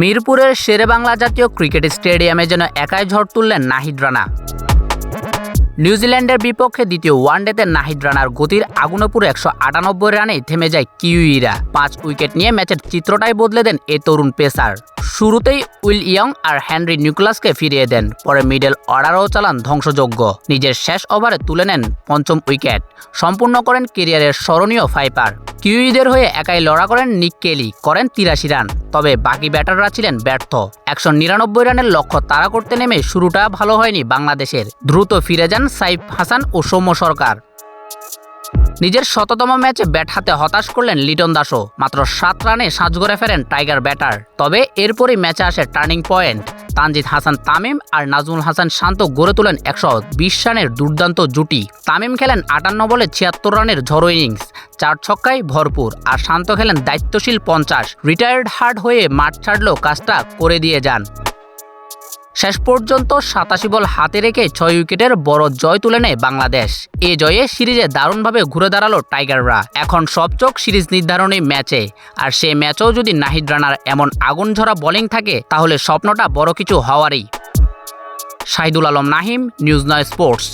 মিরপুরের শেরেবাংলা জাতীয় ক্রিকেট স্টেডিয়ামে যেন একাই ঝড় তুললেন নাহিদ রানা। নিউজিল্যান্ডের বিপক্ষে দ্বিতীয় ওয়ানডেতে নাহিদ রানার গতির আগুনে পুরো 198 রানেই থেমে যায় কিউইরা। 5 উইকেট নিয়ে ম্যাচের চিত্রটাই বদলে দেন এই তরুণ পেসার। শুরুতেই উইল ইয়ং আর হেনরি নিকোলাসকে ফিরিয়ে দেন, পরে মিডল অর্ডারও চালান ধ্বংসযজ্ঞ। নিজের শেষ ওভারে তুলে নেন 5ম উইকেট, সম্পূর্ণ করেন ক্যারিয়ারের স্মরণীয় ফাইপার। কিউইদের হয়ে একাই লড়া করেন নিক কেলি, করেন 83 রান। তবে বাকি ব্যাটাররা ছিলেন ব্যর্থ। 199 রানের লক্ষ্য তাড়া করতে নেমে শুরুটা ভালো হয়নি বাংলাদেশের। দ্রুত ফিরে যান সাইফ হাসান ও সৌম্য সরকার। নিজের 100তম ম্যাচে ব্যাট হাতে হতাশ করলেন লিটন দাসও। মাত্র 7 রানে সাজঘরে ফেরেন টাইগার ব্যাটার। তবে এরপরই ম্যাচে আসে টার্নিং পয়েন্ট। তানজিদ হাসান তামিম আর নাজমুল হাসান শান্ত গড়ে তোলেন 120 রানের দুর্দান্ত জুটি। তামিম খেলেন 58 বলে 76 রানের ঝড়ো ইনিংস, 4 ছক্কায় ভরপুর। আর শান্ত খেলেন দায়িত্বশীল 50। রিটায়ার্ড হার্ড হয়ে মাঠ ছাড়লেও কাজটা করে দিয়ে যান। শেষ পর্যন্ত 87 বল হাতে রেখে 6 উইকেটের বড় জয় তুলে নেয় বাংলাদেশ। এ জয়ে সিরিজে দারুণভাবে ঘুরে দাঁড়ালো টাইগাররা। এখন সব চোখ সিরিজ নির্ধারণী ম্যাচে। আর সেই ম্যাচেও যদি নাহিদ রানার এমন আগুন ঝরা বোলিং থাকে, তাহলে স্বপ্নটা বড় কিছু হওয়ারই। Shahidul Alam Nahim, news 9 sports.